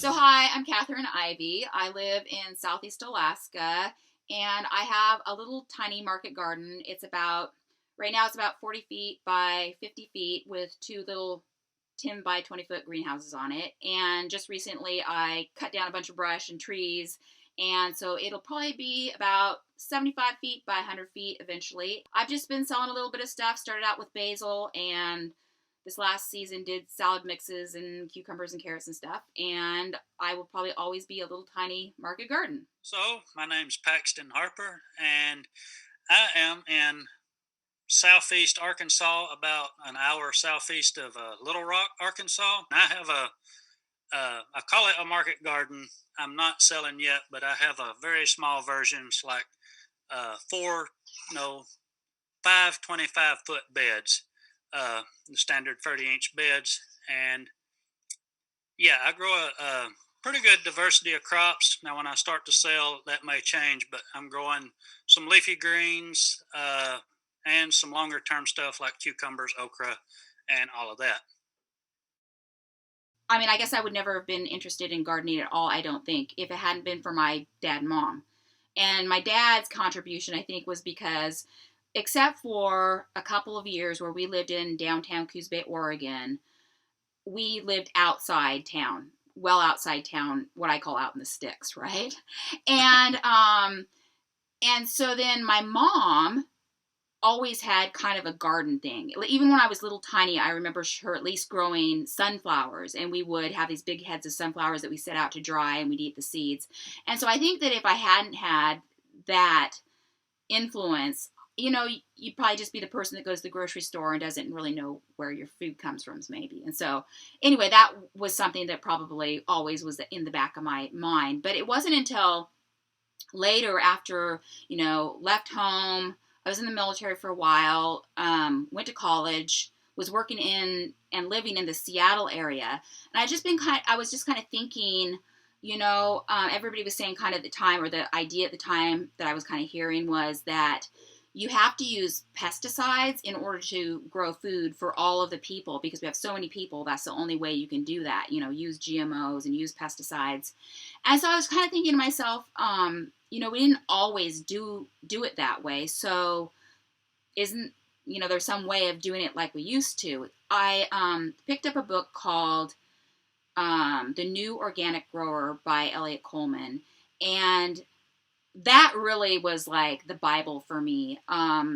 So, hi, I'm Katherine Ivy. I live in Southeast Alaska, and I have a little tiny market garden. Right now, it's about 40 feet by 50 feet with two little 10 by 20-foot greenhouses on it. And just recently, I cut down a bunch of brush and trees. And so it'll probably be about 75 feet by 100 feet eventually. I've just been selling a little bit of stuff. Started out with basil, and this last season did salad mixes and cucumbers and carrots and stuff. And I will probably always be a little tiny market garden. So, my name's Paxton Harper, and I am in southeast Arkansas, about an hour southeast of Little Rock, Arkansas. I have I call it a market garden. I'm not selling yet, but I have a very small version. It's like four, no, five 25-foot beds, the standard 30-inch beds. And yeah, I grow a pretty good diversity of crops. Now, when I start to sell, that may change, but I'm growing some leafy greens and some longer term stuff like cucumbers, okra, and all of that. I mean, I guess I would never have been interested in gardening at all, I don't think, if it hadn't been for my dad and mom. And my dad's contribution, I think, was because, except for a couple of years where we lived in downtown Coos Bay, Oregon, we lived outside town, well outside town, what I call out in the sticks, right? And and so then my mom always had kind of a garden thing. Even when I was little tiny, I remember her at least growing sunflowers, and we would have these big heads of sunflowers that we set out to dry, and we'd eat the seeds. And so I think that if I hadn't had that influence, you'd probably just be the person that goes to the grocery store and doesn't really know where your food comes from, maybe. And so, anyway, that was something that probably always was in the back of my mind. But it wasn't until later, after, left home, I was in the military for a while, went to college, was working in and living in the Seattle area. And I was just kind of thinking, everybody was saying kind of at the time, or the idea at the time that I was kind of hearing was that you have to use pesticides in order to grow food for all of the people, because we have so many people. That's the only way you can do that, use GMOs and use pesticides. And so I was kind of thinking to myself, we didn't always do it that way. So isn't, there's some way of doing it like we used to. I picked up a book called The New Organic Grower by Elliot Coleman. And that really was like the Bible for me.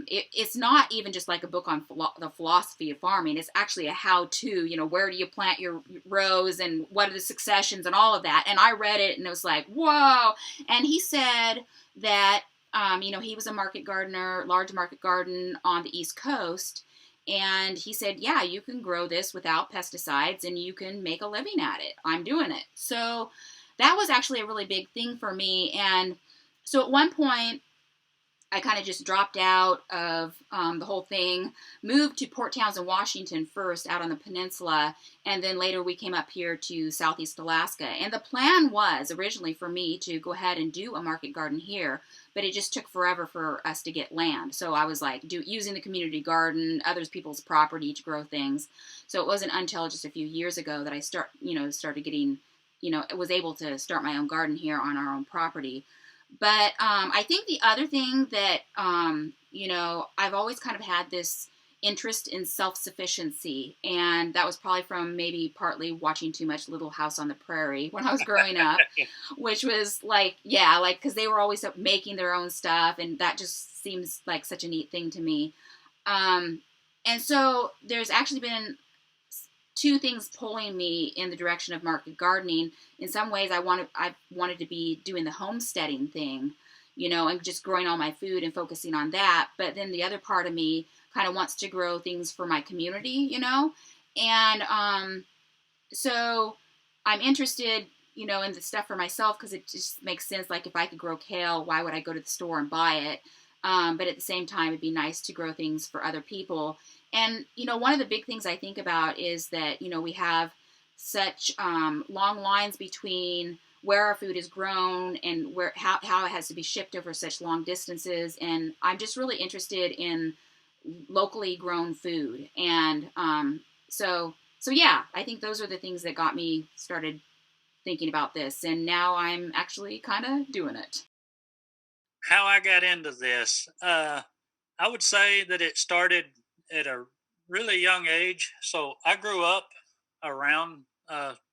It's not even just like a book on the philosophy of farming. It's actually a how-to, where do you plant your rows and what are the successions and all of that. And I read it and it was like, whoa. And he said that, he was a market gardener, large market garden on the East Coast. And he said, yeah, you can grow this without pesticides and you can make a living at it. I'm doing it. So that was actually a really big thing for me. And so at one point, I kind of just dropped out of the whole thing, moved to Port Townsend, Washington first, out on the peninsula, and then later we came up here to Southeast Alaska. And the plan was originally for me to go ahead and do a market garden here, but it just took forever for us to get land. So I was like using the community garden, other people's property to grow things. So it wasn't until just a few years ago that I started getting, was able to start my own garden here on our own property. But I think the other thing that, I've always kind of had this interest in self-sufficiency. And that was probably from maybe partly watching too much Little House on the Prairie when I was growing up, which was because they were always making their own stuff. And that just seems like such a neat thing to me. And so there's actually been two things pulling me in the direction of market gardening. In some ways, I wanted to be doing the homesteading thing, and just growing all my food and focusing on that. But then the other part of me kind of wants to grow things for my community, and so I'm interested, in the stuff for myself because it just makes sense. Like if I could grow kale, why would I go to the store and buy it? But at the same time, it'd be nice to grow things for other people. And, one of the big things I think about is that, we have such long lines between where our food is grown and how it has to be shipped over such long distances. And I'm just really interested in locally grown food. And so yeah, I think those are the things that got me started thinking about this, and now I'm actually kind of doing it. How I got into this, I would say that it started at a really young age. So I grew up around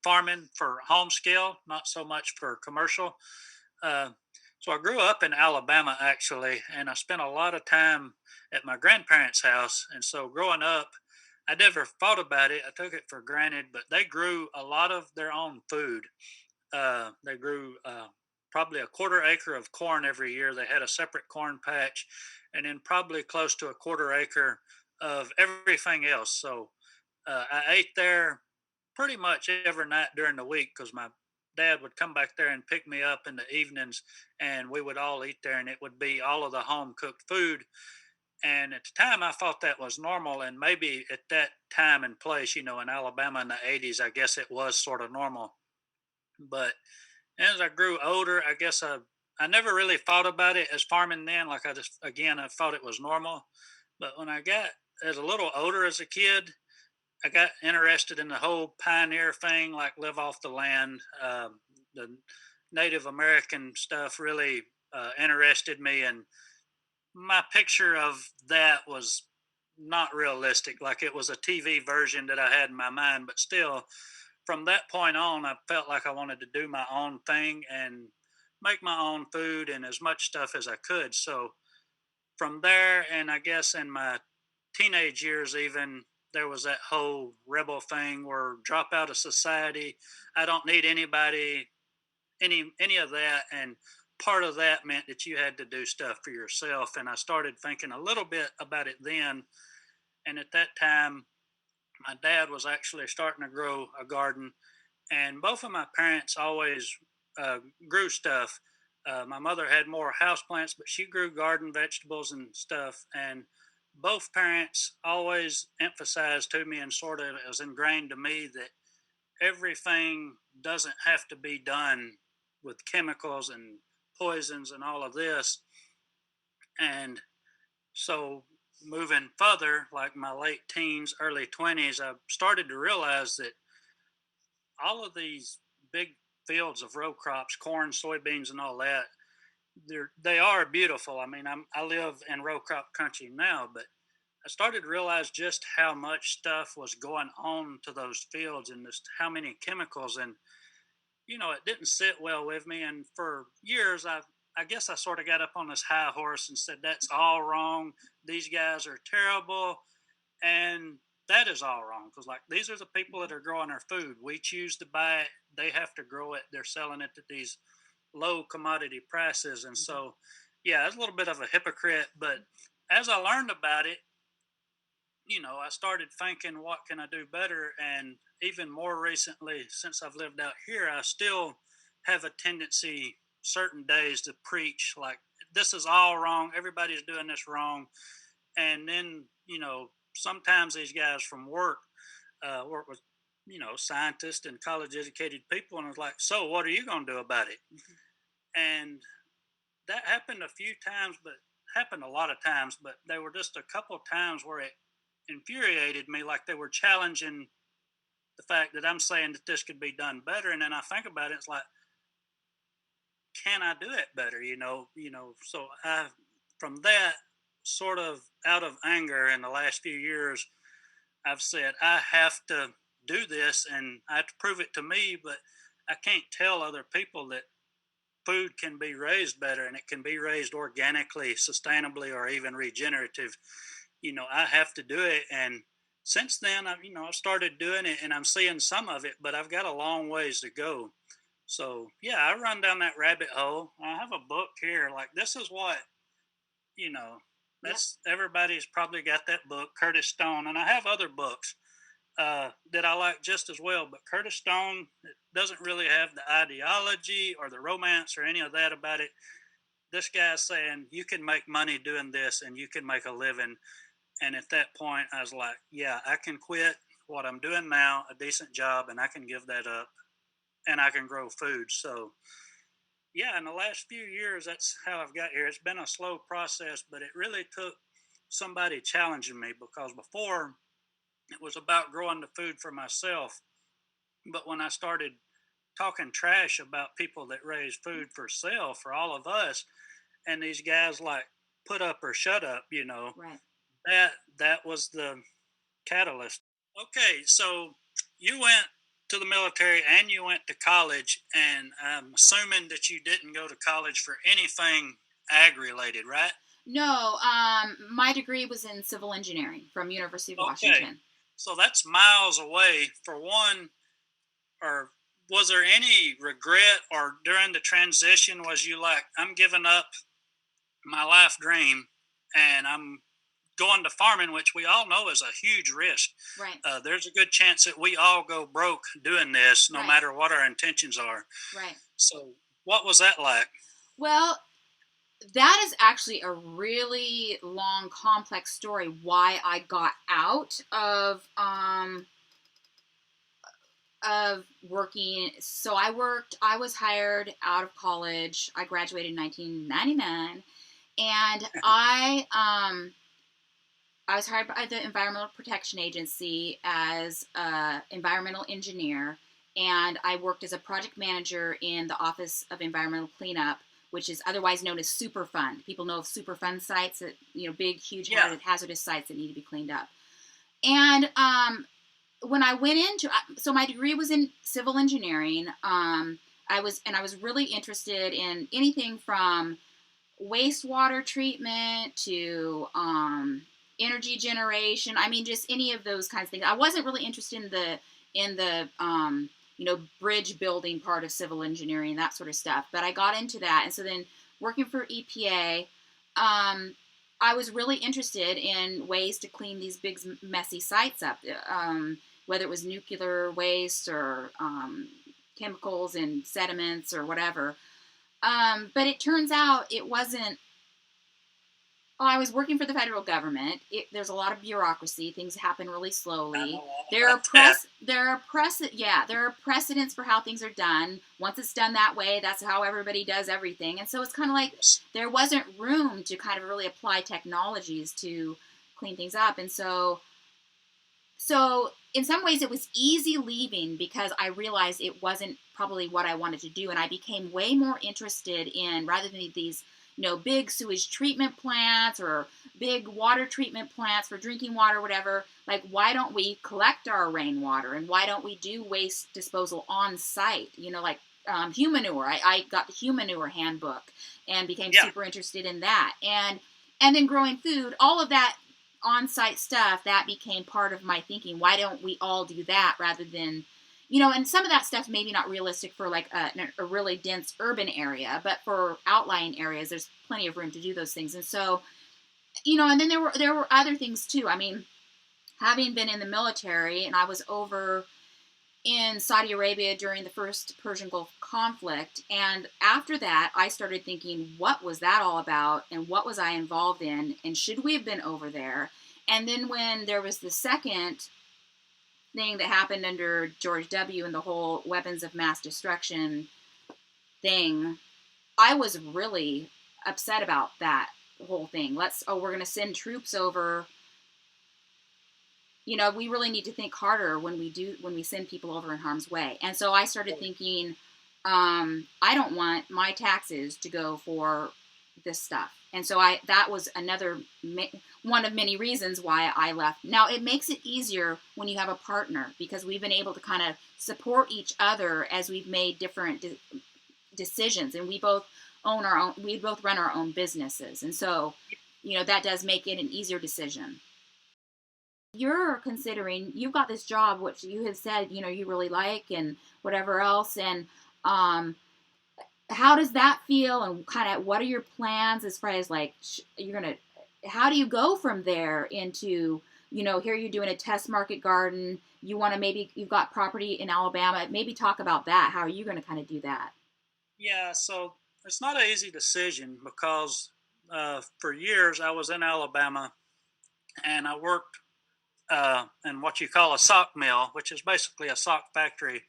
farming for home scale, not so much for commercial. Uh, so I grew up in Alabama actually, and I spent a lot of time at my grandparents' house. And so growing up, I never thought about it. I took it for granted, but they grew a lot of their own food. They grew probably a quarter acre of corn every year. They had a separate corn patch, and then probably close to a quarter acre of everything else. So I ate there pretty much every night during the week because my dad would come back there and pick me up in the evenings, and we would all eat there, and it would be all of the home cooked food. And at the time, I thought that was normal, and maybe at that time and place, in Alabama in the '80s, I guess it was sort of normal. But as I grew older, I guess I never really thought about it as farming then. Like I just again I thought it was normal. But when I got as a little older as a kid, I got interested in the whole pioneer thing, like live off the land. The Native American stuff really interested me, and my picture of that was not realistic. Like it was a TV version that I had in my mind, but still, from that point on, I felt like I wanted to do my own thing and make my own food and as much stuff as I could. So from there, and I guess in my teenage years, even there was that whole rebel thing where drop out of society. I don't need anybody, any of that, and part of that meant that you had to do stuff for yourself. And I started thinking a little bit about it then. And at that time, my dad was actually starting to grow a garden, and both of my parents always uh, grew stuff. My mother had more house plants, but she grew garden vegetables and stuff. And both parents always emphasized to me, and sort of was ingrained to me, that everything doesn't have to be done with chemicals and poisons and all of this. And so moving further, like my late teens, early 20s, I started to realize that all of these big fields of row crops, corn, soybeans, and all that, they are beautiful. I mean, I live in row crop country now, but I started to realize just how much stuff was going on to those fields and just how many chemicals. And it didn't sit well with me. And for years, I guess I sort of got up on this high horse and said that's all wrong. These guys are terrible, and that is all wrong because like these are the people that are growing our food. We choose to buy it. They have to grow it. They're selling it at these low commodity prices, and so yeah, it's a little bit of a hypocrite. But as I learned about it, I started thinking, what can I do better? And even more recently, since I've lived out here, I still have a tendency certain days to preach like this is all wrong. Everybody's doing this wrong. And then, sometimes these guys from work with, scientists and college educated people. And I was like, so what are you going to do about it? And that happened a few times, but happened a lot of times, but there were just a couple of times where it infuriated me, like they were challenging the fact that I'm saying that this could be done better. And then I think about it, it's like, can I do it better? So I, from that sort of out of anger in the last few years, I've said I have to do this and I have to prove it to me, but I can't tell other people that food can be raised better and it can be raised organically, sustainably, or even regenerative. I have to do it. And since then, I started doing it and I'm seeing some of it, but I've got a long ways to go. So yeah, I run down that rabbit hole. I have a book here. Like this is what, you know, Yep. that's everybody's probably got that book, Curtis Stone. And I have other books that I like just as well. But Curtis Stone doesn't really have the ideology or the romance or any of that about it. This guy's saying you can make money doing this and you can make a living. And at that point, I was like, yeah, I can quit what I'm doing now, a decent job, and I can give that up and I can grow food. So, yeah, in the last few years, that's how I've got here. It's been a slow process, but it really took somebody challenging me because before it was about growing the food for myself. But when I started talking trash about people that raise food for sale for all of us, and these guys like put up or shut up. Right. That was the catalyst. Okay, so you went to the military and you went to college, and I'm assuming that you didn't go to college for anything ag related, right? No, my degree was in civil engineering from University of Okay, Washington. so that's miles away. For one, or was there any regret, or during the transition, was you like, I'm giving up my life dream and I'm going to farming, which we all know is a huge risk. Right. There's a good chance that we all go broke doing this, no Right. matter what our intentions are. Right. So, what was that like? Well, that is actually a really long, complex story why I got out of working. So I was hired out of college. I graduated in 1999, and I was hired by the Environmental Protection Agency as an environmental engineer, and I worked as a project manager in the Office of Environmental Cleanup, which is otherwise known as Superfund. People know of Superfund sites that, big, huge, Yeah. hazardous sites that need to be cleaned up. And when I went into, so my degree was in civil engineering. I was really interested in anything from wastewater treatment to energy generation. I mean, just any of those kinds of things. I wasn't really interested in the bridge building part of civil engineering, that sort of stuff. But I got into that, and so then working for EPA, I was really interested in ways to clean these big messy sites up, whether it was nuclear waste or chemicals and sediments or whatever. But it turns out it wasn't. Oh, I was working for the federal government. There's a lot of bureaucracy. Things happen really I slowly. know all There are about that. there are precedents for how things are done. Once it's done that way, that's how everybody does everything. And so it's kind of like Yes. there wasn't room to kind of really apply technologies to clean things up. And so in some ways it was easy leaving because I realized it wasn't probably what I wanted to do, and I became way more interested in, rather than these big sewage treatment plants or big water treatment plants for drinking water, whatever, like, why don't we collect our rainwater, and why don't we do waste disposal on site, like humanure. I got the humanure handbook and became Yeah. super interested in that, and then growing food, all of that on-site stuff, that became part of my thinking. Why don't we all do that rather than, and some of that stuff maybe not realistic for like a really dense urban area, but for outlying areas, there's plenty of room to do those things. And so, and then there were other things too. I mean, having been in the military, and I was over in Saudi Arabia during the first Persian Gulf conflict. And after that, I started thinking, what was that all about? And what was I involved in? And should we have been over there? And then when there was the second thing that happened under George W. and the whole weapons of mass destruction thing, I was really upset about that whole thing. We're going to send troops over. We really need to think harder when we send people over in harm's way. And so I started thinking, I don't want my taxes to go for this stuff. And so that was another one of many reasons why I left. Now, it makes it easier when you have a partner, because we've been able to kind of support each other as we've made different decisions, and we both run our own businesses. And so, that does make it an easier decision. You're considering, you've got this job which you have said you really like and whatever else, and how does that feel, and kind of what are your plans as far as like how do you go from there into, here you're doing a test market garden, you want to, maybe you've got property in Alabama, maybe talk about that. How are you going to kind of do that? Yeah. So it's not an easy decision because for years I was in Alabama and I worked in what you call a sock mill, which is basically a sock factory.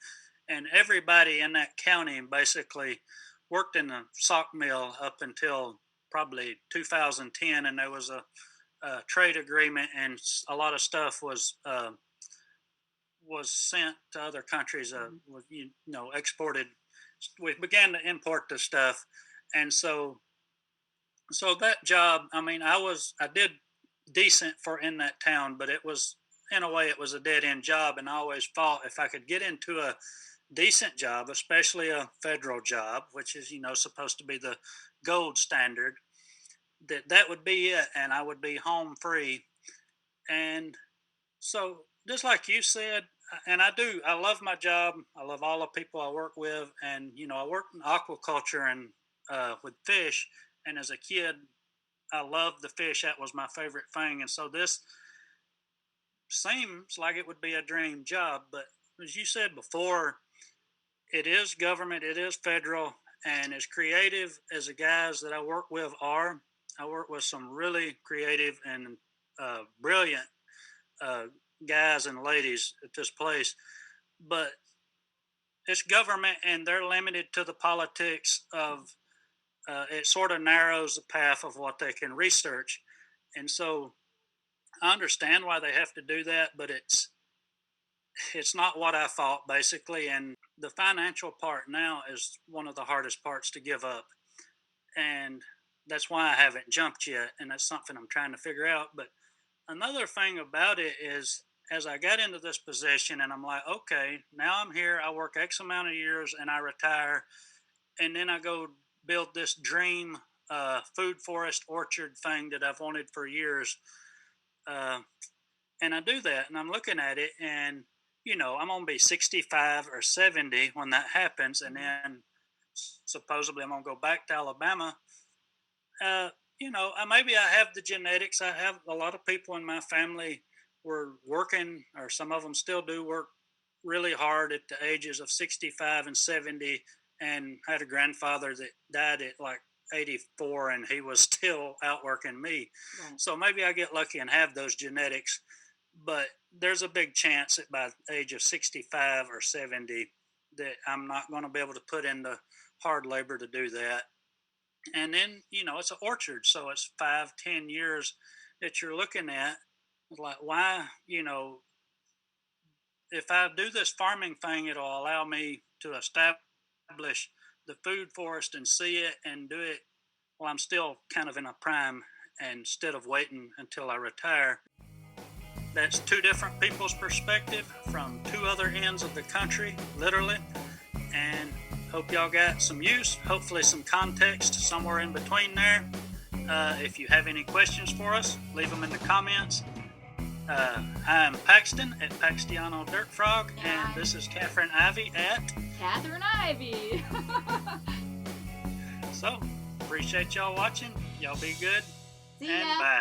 And everybody in that county basically worked in the sock mill up until probably 2010. And there was a trade agreement, and a lot of stuff was was sent to other countries, Mhm. was, exported. We began to import the stuff, and so that job, I mean, I did decent for in that town, but it was, in a way, it was a dead end job. And I always thought if I could get into a decent job, especially a federal job, which is, supposed to be the gold standard, that would be it. And I would be home free. And so, just like you said, and I love my job. I love all the people I work with. And, I work in aquaculture and with fish. And as a kid, I loved the fish. That was my favorite thing. And so this seems like it would be a dream job. But as you said before, it is government, it is federal, and as creative as the guys that I work with are, I work with some really creative and brilliant uh, guys and ladies at this place. But it's government, and they're limited to the politics of. It sort of narrows the path of what they can research, and so I understand why they have to do that, but it's not what I thought basically. And the financial part now is one of the hardest parts to give up, and that's why I haven't jumped yet. And that's something I'm trying to figure out. But another thing about it is, as I got into this position, and I'm like, okay, now I'm here. I work X amount of years, and I retire, and then I go build this dream food forest orchard thing that I've wanted for years. Uh, and I do that, and I'm looking at it, and I'm gonna be 65 or 70 when that happens, and Mhm. then supposedly I'm gonna go back to Alabama. Uh, maybe I have the genetics. I have a lot of people in my family were working, or some of them still do work really hard at the ages of 65 and 70, and had a grandfather that died at like 84, and he was still out working me. Right. So maybe I get lucky and have those genetics, but there's a big chance that by the age of 65 or 70 that I'm not going to be able to put in the hard labor to do that. And then, it's an orchard, so it's 5, 10 years that you're looking at. Like, why, if I do this farming thing, it'll allow me to establish the food forest and see it and do it while I'm still kind of in a prime, and instead of waiting until I retire. That's two different people's perspective from two other ends of the country, literally. And hope y'all got some use, hopefully some context somewhere in between there. If you have any questions for us, leave them in the comments. I'm Paxton at Paxtiano Dirt Frog, And and I'm this is Katherine Ivy at. Katherine Ivy. So, appreciate y'all watching. Y'all be good, See and ya. bye.